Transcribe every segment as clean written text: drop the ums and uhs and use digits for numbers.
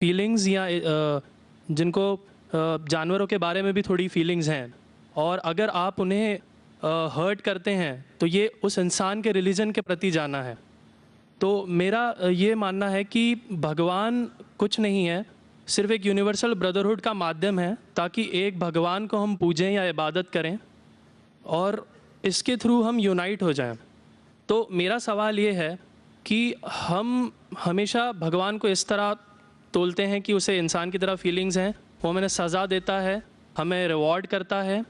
Feelings या जिनको जानवरों के बारे में भी थोड़ी फीलिंग्स हैं, और अगर आप उन्हें हर्ट करते हैं तो ये उस इंसान के रिलीजन के प्रति जाना है। तो मेरा ये मानना है कि भगवान कुछ नहीं है, सिर्फ एक यूनिवर्सल ब्रदरहुड का माध्यम है ताकि एक भगवान को हम पूजें या इबादत करें और इसके थ्रू हम यूनाइट हो जाएं। तो मेरा सवाल ये है कि हम हमेशा भगवान को इस तरह तोलते हैं कि उसे इंसान की तरह फीलिंग्स हैं, वो हमें सज़ा देता है, हमें रिवॉर्ड करता है,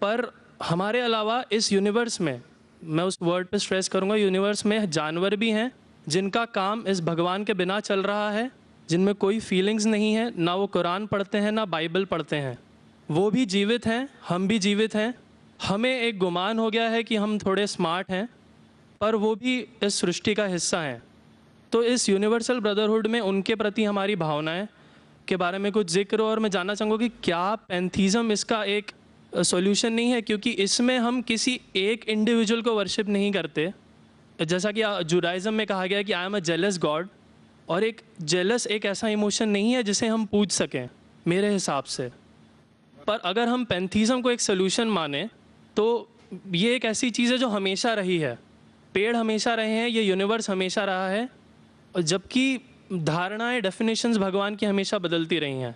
पर हमारे अलावा इस यूनिवर्स में, मैं उस वर्ड पे स्ट्रेस करूँगा, यूनिवर्स में जानवर भी हैं जिनका काम इस भगवान के बिना चल रहा है, जिनमें कोई फीलिंग्स नहीं है, ना वो कुरान पढ़ते हैं ना बाइबल पढ़ते हैं। वो भी जीवित हैं, हम भी जीवित हैं। हमें एक गुमान हो गया है कि हम थोड़े स्मार्ट हैं, पर वो भी इस सृष्टि का हिस्सा हैं। तो इस यूनिवर्सल ब्रदरहुड में उनके प्रति हमारी भावनाएं के बारे में कुछ जिक्र, और मैं जानना चाहूँगा कि क्या पैंथीज़म इसका एक सॉल्यूशन नहीं है, क्योंकि इसमें हम किसी एक इंडिविजुअल को वर्शिप नहीं करते। जैसा कि जुडाइज़म में कहा गया है कि I am a jealous God, और एक जेलस एक ऐसा इमोशन नहीं है जिसे हम पूज सकें मेरे हिसाब से। पर अगर हम पैंथीज़म को एक सोल्यूशन माने तो ये एक ऐसी चीज़ है जो हमेशा रही है, पेड़ हमेशा रहे हैं, ये यूनिवर्स हमेशा रहा है, और जबकि धारणाएं, डेफिनेशंस भगवान की हमेशा बदलती रही हैं।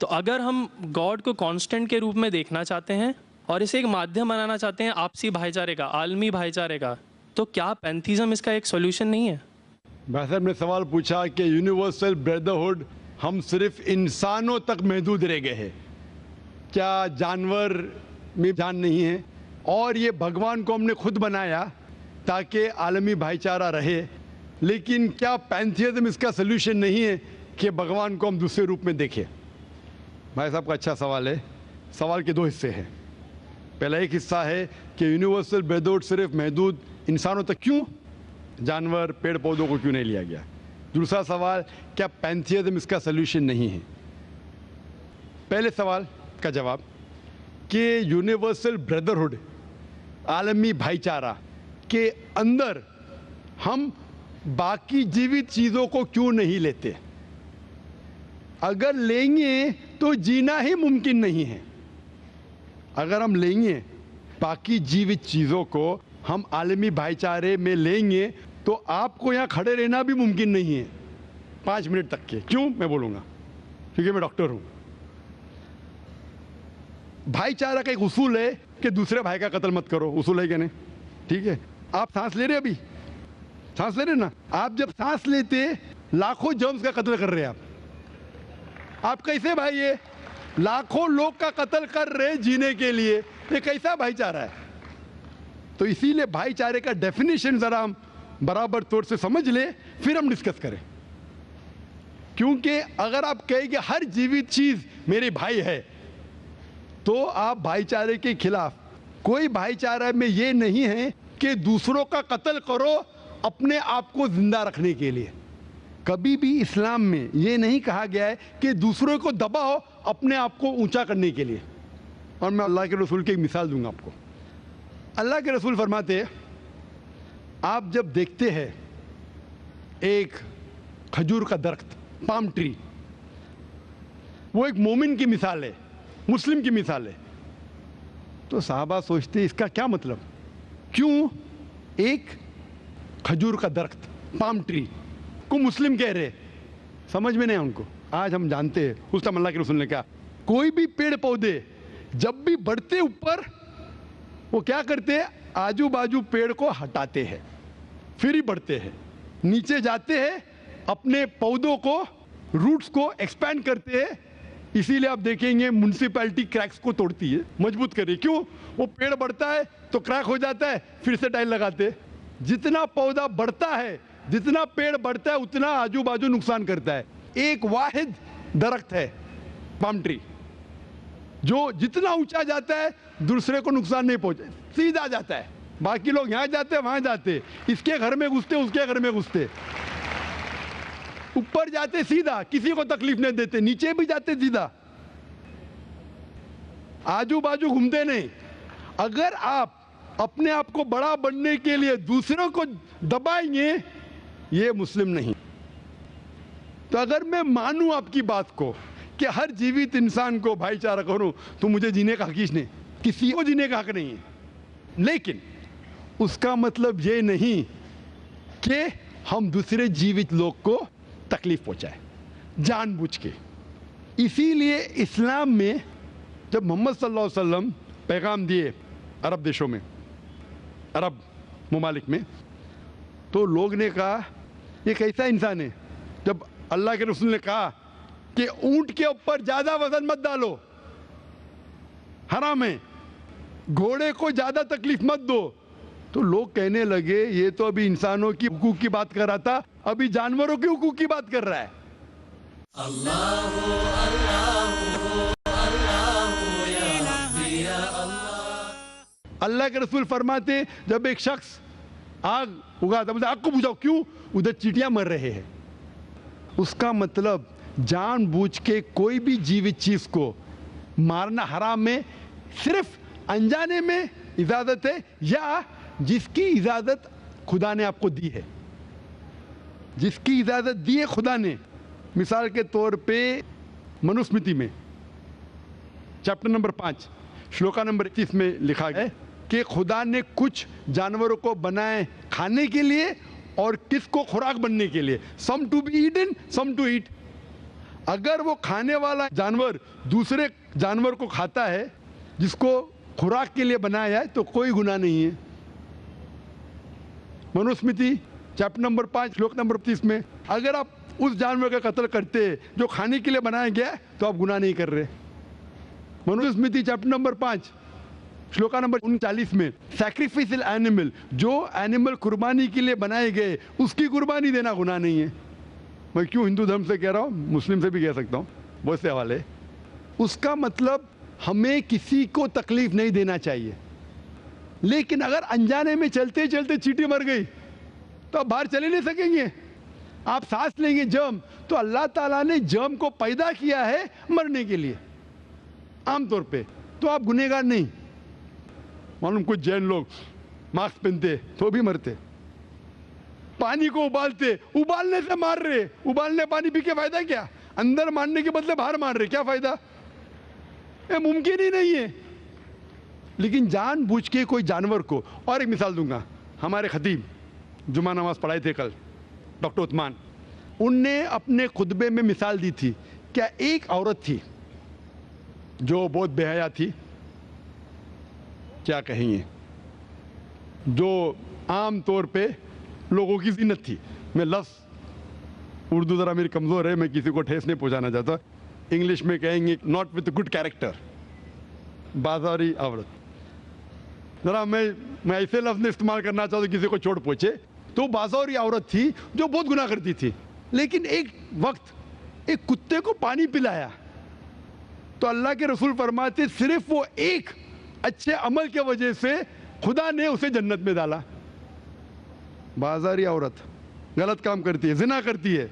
तो अगर हम गॉड को कांस्टेंट के रूप में देखना चाहते हैं और इसे एक माध्यम बनाना चाहते हैं आपसी भाईचारे का, आलमी भाईचारे का, तो क्या पैंथीज़म इसका एक सॉल्यूशन नहीं है? भाई साहब ने सवाल पूछा कि यूनिवर्सल ब्रदरहुड हम सिर्फ इंसानों तक महदूद रह गए हैं, क्या जानवर में जान नहीं है? और ये भगवान को हमने खुद बनाया ताकि आलमी भाईचारा रहे, लेकिन क्या पैंथीज़म इसका सल्यूशन नहीं है कि भगवान को हम दूसरे रूप में देखें? भाई साहब का अच्छा सवाल है। सवाल के दो हिस्से हैं। पहला एक हिस्सा है कि यूनिवर्सल ब्रदरहुड सिर्फ महदूद इंसानों तक क्यों, जानवर पेड़ पौधों को क्यों नहीं लिया गया? दूसरा सवाल, क्या पैंथीज़म इसका सल्यूशन नहीं है? पहले सवाल का जवाब कि यूनिवर्सल ब्रदरहुड, आलमी भाईचारा के अंदर हम बाकी जीवित चीज़ों को क्यों नहीं लेते? अगर लेंगे तो जीना ही मुमकिन नहीं है। अगर हम लेंगे बाकी जीवित चीज़ों को, हम आलमी भाईचारे में लेंगे, तो आपको यहाँ खड़े रहना भी मुमकिन नहीं है 5 मिनट तक के। क्यों? मैं बोलूँगा, क्योंकि मैं डॉक्टर हूँ। भाईचारा का एक उसूल है कि दूसरे भाई का कत्ल मत करो। उसूल है क्या नहीं? ठीक है। आप सांस ले रहे, अभी सांस ले रहे ना? आप जब सांस लेते लाखों जर्म्स का कत्ल कर रहे हैं आप कैसे भाई? ये लाखों लोग का कत्ल कर रहे जीने के लिए, ये कैसा भाईचारा है? तो इसीलिए भाईचारे का डेफिनेशन जरा हम बराबर तौर से समझ ले, फिर हम डिस्कस करें। क्योंकि अगर आप कहेंगे हर जीवित चीज मेरे भाई है, तो आप भाईचारे के खिलाफ। कोई भाईचारा में ये नहीं है कि दूसरों का कत्ल करो अपने आप को जिंदा रखने के लिए। कभी भी इस्लाम में ये नहीं कहा गया है कि दूसरों को दबाओ अपने आप को ऊंचा करने के लिए। और मैं अल्लाह के रसूल की एक मिसाल दूंगा आपको। अल्लाह के रसूल फरमाते हैं, आप जब देखते हैं एक खजूर का दरख्त, पाम ट्री, वो एक मोमिन की मिसाल है, मुस्लिम की मिसाल है, तो साहबा सोचते इसका क्या मतलब? क्यों एक खजूर का दरख्त, पाम ट्री को मुस्लिम कह रहे? समझ में नहीं उनको। आज हम जानते हैं, उस टाइम अल्लाह के रसूल ने कहा कोई भी पेड़ पौधे जब भी बढ़ते ऊपर, वो क्या करते हैं? आजू बाजू पेड़ को हटाते हैं, फिर ही बढ़ते हैं। नीचे जाते हैं, अपने पौधों को, रूट्स को एक्सपैंड करते हैं। इसीलिए आप देखेंगे म्युनिसिपैलिटी क्रैक्स को तोड़ती है, मजबूत करे। क्यों? वो पेड़ बढ़ता है तो क्रैक हो जाता है, फिर से टाइल लगाते। जितना पौधा बढ़ता है, जितना पेड़ बढ़ता है, उतना आजू बाजू नुकसान करता है। एक वाहिद दरख्त है पाम ट्री, जो जितना ऊंचा जाता है दूसरे को नुकसान नहीं पहुंचे, सीधा जाता है। बाकी लोग यहां जाते वहां जाते, इसके घर में घुसते उसके घर में घुसते, ऊपर जाते सीधा, किसी को तकलीफ नहीं देते, नीचे भी जाते सीधा, आजू बाजू घूमते नहीं। अगर आप अपने आप को बड़ा बनने के लिए दूसरों को दबाएंगे, ये मुस्लिम नहीं। तो अगर मैं मानूं आपकी बात को कि हर जीवित इंसान को भाईचारा करूं, तो मुझे जीने का हक ही नहीं, किसी को जीने का हक नहीं है। लेकिन उसका मतलब ये नहीं कि हम दूसरे जीवित लोग को तकलीफ पहुंचाए जानबूझ के। इसीलिए इस्लाम में जब मोहम्मद सल्लल्लाहु अलैहि वसल्लम पैगाम दिए अरब देशों में, अरब ममालिक में, तो लोग ने कहा ये कैसा इंसान है। जब अल्लाह के रसूल ने कहा कि ऊंट के ऊपर ज्यादा वजन मत डालो, हराम है, घोड़े को ज्यादा तकलीफ मत दो, तो लोग कहने लगे ये तो अभी इंसानों की हुकूक की बात कर रहा था, अभी जानवरों के हुकूक की बात कर रहा है। अल्लाह के रसूल फरमाते जब एक शख्स आग उगाता, बोलते आग को बुझाओ, क्यों? उधर चींटियां मर रहे हैं। उसका मतलब जानबूझ के कोई भी जीवित चीज को मारना हराम है। सिर्फ अनजाने में इजाजत है, या जिसकी इजाजत खुदा ने आपको दी है, जिसकी इजाजत दी है खुदा ने। मिसाल के तौर पे मनुस्मृति में चैप्टर नंबर 5 श्लोका नंबर 31 में लिखा है कि खुदा ने कुछ जानवरों को बनाए खाने के लिए और किसको खुराक बनने के लिए, some to be eaten some to eat. अगर वो खाने वाला जानवर दूसरे जानवर को खाता है जिसको खुराक के लिए बनाया है, तो कोई गुनाह नहीं है। मनुस्मृति चैप्टर नंबर 5 श्लोक नंबर 30 में अगर आप उस जानवर का कत्ल करते जो खाने के लिए बनाया गया है, तो आप गुनाह नहीं कर रहे। Manusmriti chapter number 5 shloka number 39 में सैक्रिफिशियल एनिमल, जो एनिमल कुर्बानी के लिए बनाए गए उसकी कुर्बानी देना गुनाह नहीं है। मैं क्यों हिंदू धर्म से कह रहा हूँ, मुस्लिम से भी कह सकता हूँ, बहुत से हवाले। उसका मतलब हमें किसी को तकलीफ नहीं देना चाहिए। लेकिन अगर अनजाने में चलते चलते चींटी मर गई तो आप बाहर चले नहीं सकेंगे, आप सांस लेंगे जर्म। तो अल्लाह ताला ने जर्म को पैदा किया है मरने के लिए आमतौर पे, तो आप गुनहगार नहीं। मालूम कुछ जैन लोग मास्क पहनते तो भी मरते, पानी को उबालते, उबालने से मार रहे, उबालने पानी पी के फायदा क्या? अंदर मारने के बदले बाहर मार रहे, क्या फायदा? ये मुमकिन ही नहीं है। लेकिन जानबूझ के कोई जानवर को, और एक मिसाल दूंगा, हमारे खतीब जुमा नमाज पढ़ाए थे कल, डॉक्टर उस्मान, उनने अपने खुतबे में मिसाल दी थी। क्या एक औरत थी जो बहुत बेहया थी, क्या कहेंगे, जो आम तौर पे लोगों की जीनत थी। मैं लफ्ज़ उर्दू ज़रा मेरी कमज़ोर है, मैं किसी को ठेस नहीं पहुंचाना चाहता। इंग्लिश में कहेंगे नॉट विथ गुड कैरेक्टर, बाजारी औरत। ज़रा मैं ऐसे लफ्ज़ नहीं इस्तेमाल करना चाहता किसी को चोट पहुंचे। तो बाजारी औरत थी जो बहुत गुनाह करती थी, लेकिन एक वक्त एक कुत्ते को पानी पिलाया तो अल्लाह के रसूल फरमाते सिर्फ वो एक अच्छे अमल के वजह से खुदा ने उसे जन्नत में डाला। बाजारी औरत गलत काम करती है, जिना करती है,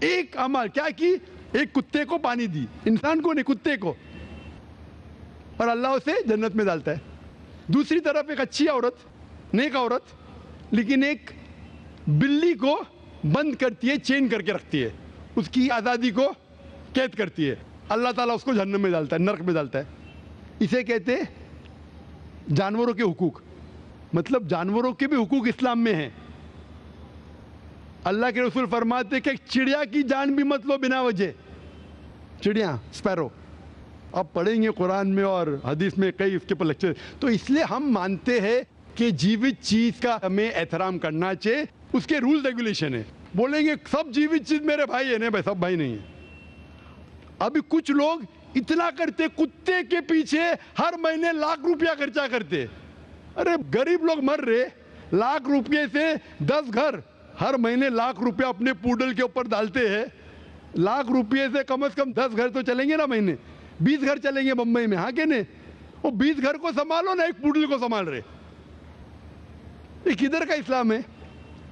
एक अमल क्या की, एक कुत्ते को पानी दी, इंसान को नहीं कुत्ते को, और अल्लाह उसे जन्नत में डालता है। दूसरी तरफ एक अच्छी औरत, नेक औरत, लेकिन एक बिल्ली को बंद करती है, चेन करके रखती है, उसकी आज़ादी को कैद करती है, अल्लाह ताला उसको जहन्नम में डालता है, नरक में डालता है। इसे कहते हैं जानवरों के हुकूक। मतलब जानवरों के भी हुकूक इस्लाम में हैं। अल्लाह के रसूल फरमाते कि चिड़िया की जान भी मत लो बिना वजह। चिड़िया, स्पैरो, आप पढ़ेंगे कुरान में और हदीस में कई इसके पर लेक्चर। तो इसलिए हम मानते हैं कि जीवित चीज का हमें एहतराम करना चाहिए, उसके रूल रेगुलेशन है। बोलेंगे सब जीवित चीज मेरे भाई है, नहीं भाई, सब भाई नहीं है। अभी कुछ लोग इतना करते, कुत्ते के पीछे हर महीने लाख रुपया खर्चा करते। अरे गरीब लोग मर रहे, लाख रुपये से 10 घर हर महीने लाख रुपया अपने पूडल के ऊपर डालते हैं। लाख रुपये से कम 10 घर तो चलेंगे ना महीने, 20 घर चलेंगे बम्बई में, हाँ के नहीं? वो 20 घर को संभालो ना, एक पूडल को संभाल रहे। ये किधर का इस्लाम है?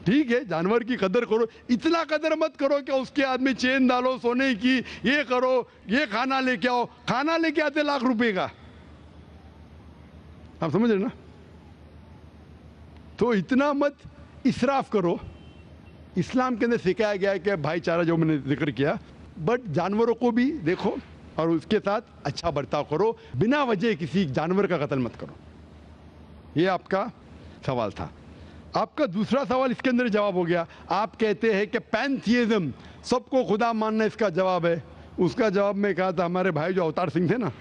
ठीक है, जानवर की कदर करो, इतना कदर मत करो कि उसके हाथ में चेन डालो सोने की, ये करो, ये खाना लेके आओ। खाना लेके आते लाख रुपए का, आप समझ रहे ना? तो इतना मत इसराफ करो, इस्लाम के अंदर सिखाया गया है कि भाईचारा जो मैंने जिक्र किया, बट जानवरों को भी देखो और उसके साथ अच्छा बर्ताव करो, बिना वजह किसी जानवर का कत्ल मत करो। ये आपका सवाल था। आपका दूसरा सवाल इसके अंदर जवाब हो गया। आप कहते हैं कि पैंथियज्म, सबको खुदा मानना इसका जवाब है। उसका जवाब में कहा था, हमारे भाई जो अवतार सिंह थे ना,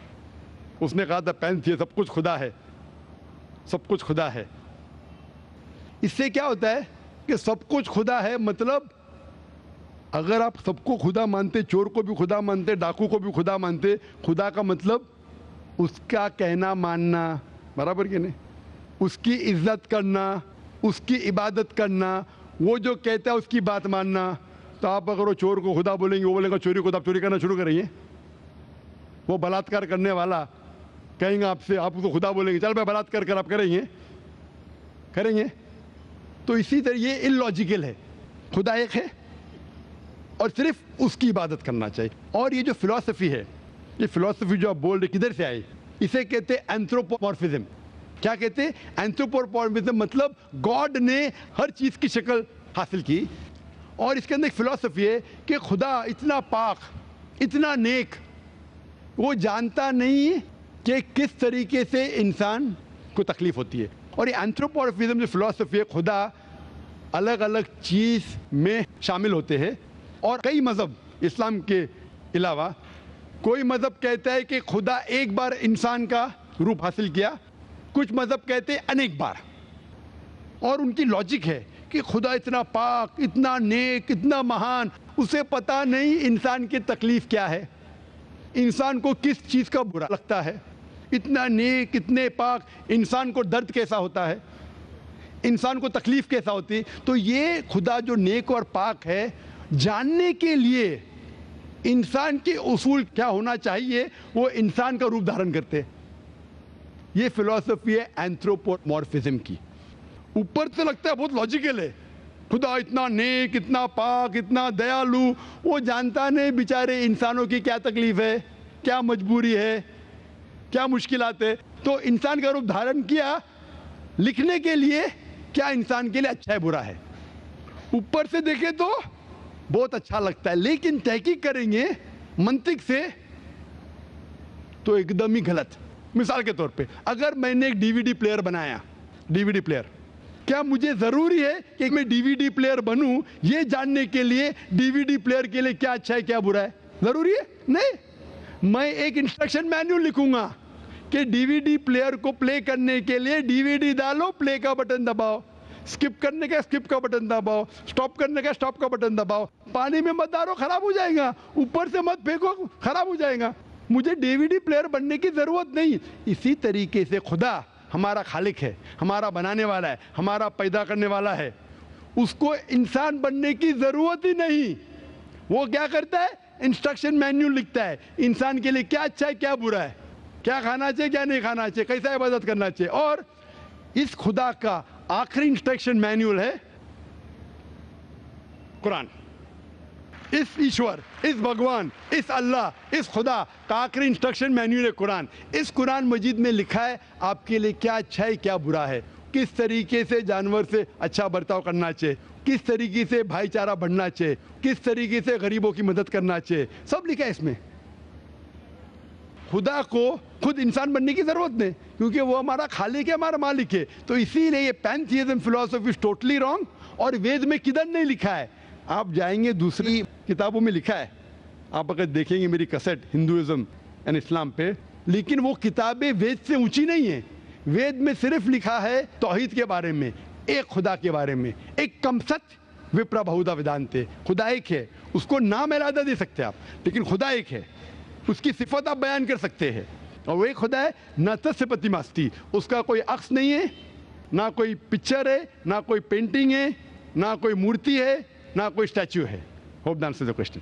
उसने कहा था पैंथियज्म, सब कुछ खुदा है, सब कुछ खुदा है। इससे क्या होता है कि सब कुछ खुदा है, मतलब अगर आप सबको खुदा मानते, चोर को भी खुदा मानते, डाकू को भी खुदा मानते, खुदा का मतलब उसका कहना मानना, बराबर कि नहीं, उसकी इज्जत करना, उसकी इबादत करना, वो जो कहता है उसकी बात मानना। तो आप अगर वो चोर को खुदा बोलेंगे, वो बोलेगा चोरी को, तो आप चोरी करना शुरू करेंगे। वो बलात्कार करने वाला कहेंगे आपसे, आप उसको खुदा बोलेंगे, चल मैं बलात्कार कर, आप करेंगे? करेंगे? तो इसी तरह ये इलॉजिकल है। खुदा एक है और सिर्फ उसकी इबादत करना चाहिए। और ये जो फिलॉसफी है, ये फिलॉसफी जो आप बोल रहे किधर से आई, इसे कहते हैं एंथ्रोपोमॉर्फिज्म। क्या कहते हैं? एंथ्रोपोमॉर्फिज्म, मतलब गॉड ने हर चीज़ की शक्ल हासिल की। और इसके अंदर एक फिलॉसफी है कि खुदा इतना पाक, इतना नेक, वो जानता नहीं कि किस तरीके से इंसान को तकलीफ होती है। और ये एंथ्रोपोमॉर्फिज्म जो फिलॉसफी है, खुदा अलग अलग चीज़ में शामिल होते हैं। और कई मज़हब, इस्लाम के अलावा कोई मज़हब कहता है कि खुदा एक बार इंसान का रूप हासिल किया, कुछ मज़हब कहते हैं अनेक बार। और उनकी लॉजिक है कि खुदा इतना पाक, इतना नेक, इतना महान, उसे पता नहीं इंसान की तकलीफ़ क्या है, इंसान को किस चीज़ का बुरा लगता है। इतना नेक, इतने पाक, इंसान को दर्द कैसा होता है, इंसान को तकलीफ़ कैसा होती है। तो ये खुदा जो नेक और पाक है, जानने के लिए इंसान के उसूल क्या होना चाहिए, वो इंसान का रूप धारण करते हैं। ये फिलॉसफी है एंथ्रोपोमॉर्फिज्म की। ऊपर से लगता है बहुत लॉजिकल है, खुदा इतना नेक, इतना पाक, इतना दयालु, वो जानता नहीं बेचारे इंसानों की क्या तकलीफ है, क्या मजबूरी है, क्या मुश्किलात है। तो इंसान का रूप धारण किया लिखने के लिए, क्या इंसान के लिए अच्छा है बुरा है। ऊपर से देखें तो बहुत अच्छा लगता है, लेकिन तहकीक करेंगे मंतिक से तो एकदम ही गलत। मिसाल के तौर पे, अगर मैंने एक डीवीडी प्लेयर बनाया, डीवीडी प्लेयर, क्या मुझे ज़रूरी है कि मैं डीवीडी प्लेयर बनूं ये जानने के लिए डीवीडी प्लेयर के लिए क्या अच्छा है क्या बुरा है? ज़रूरी है? नहीं। मैं एक इंस्ट्रक्शन मैन्युअल लिखूंगा कि डीवीडी प्लेयर को प्ले करने के लिए डीवीडी डालो, प्ले का बटन दबाओ, स्किप करने का स्किप का बटन दबाओ, स्टॉप करने का स्टॉप का बटन दबाओ, पानी में मत डालो खराब हो जाएगा, ऊपर से मत फेंको खराब हो जाएगा। मुझे डीवीडी प्लेयर बनने की ज़रूरत नहीं। इसी तरीके से खुदा हमारा खालिक है, हमारा बनाने वाला है, हमारा पैदा करने वाला है, उसको इंसान बनने की ज़रूरत ही नहीं। वो क्या करता है? इंस्ट्रक्शन मैन्युअल लिखता है, इंसान के लिए क्या अच्छा है क्या बुरा है, क्या खाना चाहिए क्या नहीं खाना चाहिए, कैसा इबादत करना चाहिए। और इस खुदा का आखिरी इंस्ट्रक्शन मैन्युअल है कुरान। इस ईश्वर, इस भगवान, इस अल्लाह, इस खुदा का आखिरी इंस्ट्रक्शन मैन्युअल है कुरान। इस कुरान मजीद में लिखा है आपके लिए क्या अच्छा है क्या बुरा है, किस तरीके से जानवर से अच्छा बर्ताव करना चाहिए, किस तरीके से भाईचारा बढ़ना चाहिए, किस तरीके से गरीबों की मदद करना चाहिए, सब लिखा है इसमें। खुदा को खुद इंसान बनने की ज़रूरत नहीं, क्योंकि वो हमारा खालिक है, हमारा मालिक है। तो इसीलिए ये पैंथियज्म फिलॉसफी इज टोटली रॉन्ग। और वेद में किधर नहीं लिखा है, आप जाएंगे दूसरी किताबों में लिखा है, आप अगर देखेंगे मेरी कैसेट हिंदुइज्म एंड इस्लाम पे, लेकिन वो किताबें वेद से ऊंची नहीं है। वेद में सिर्फ लिखा है तौहीद के बारे में, एक खुदा के बारे में, एक कमसत विप्रा बहुधा वेदांते, खुदा एक है, उसको नाम अलहदा दे सकते हैं आप, लेकिन खुदा एक है, उसकी सिफत आप बयान कर सकते हैं। और वो एक खुदा है न तस्य प्रतिमास्ति, उसका कोई अक्स नहीं है, ना कोई पिक्चर है, ना कोई पेंटिंग है, ना कोई मूर्ति है, ना कोई स्टैच्यू है। Hope that answers the question.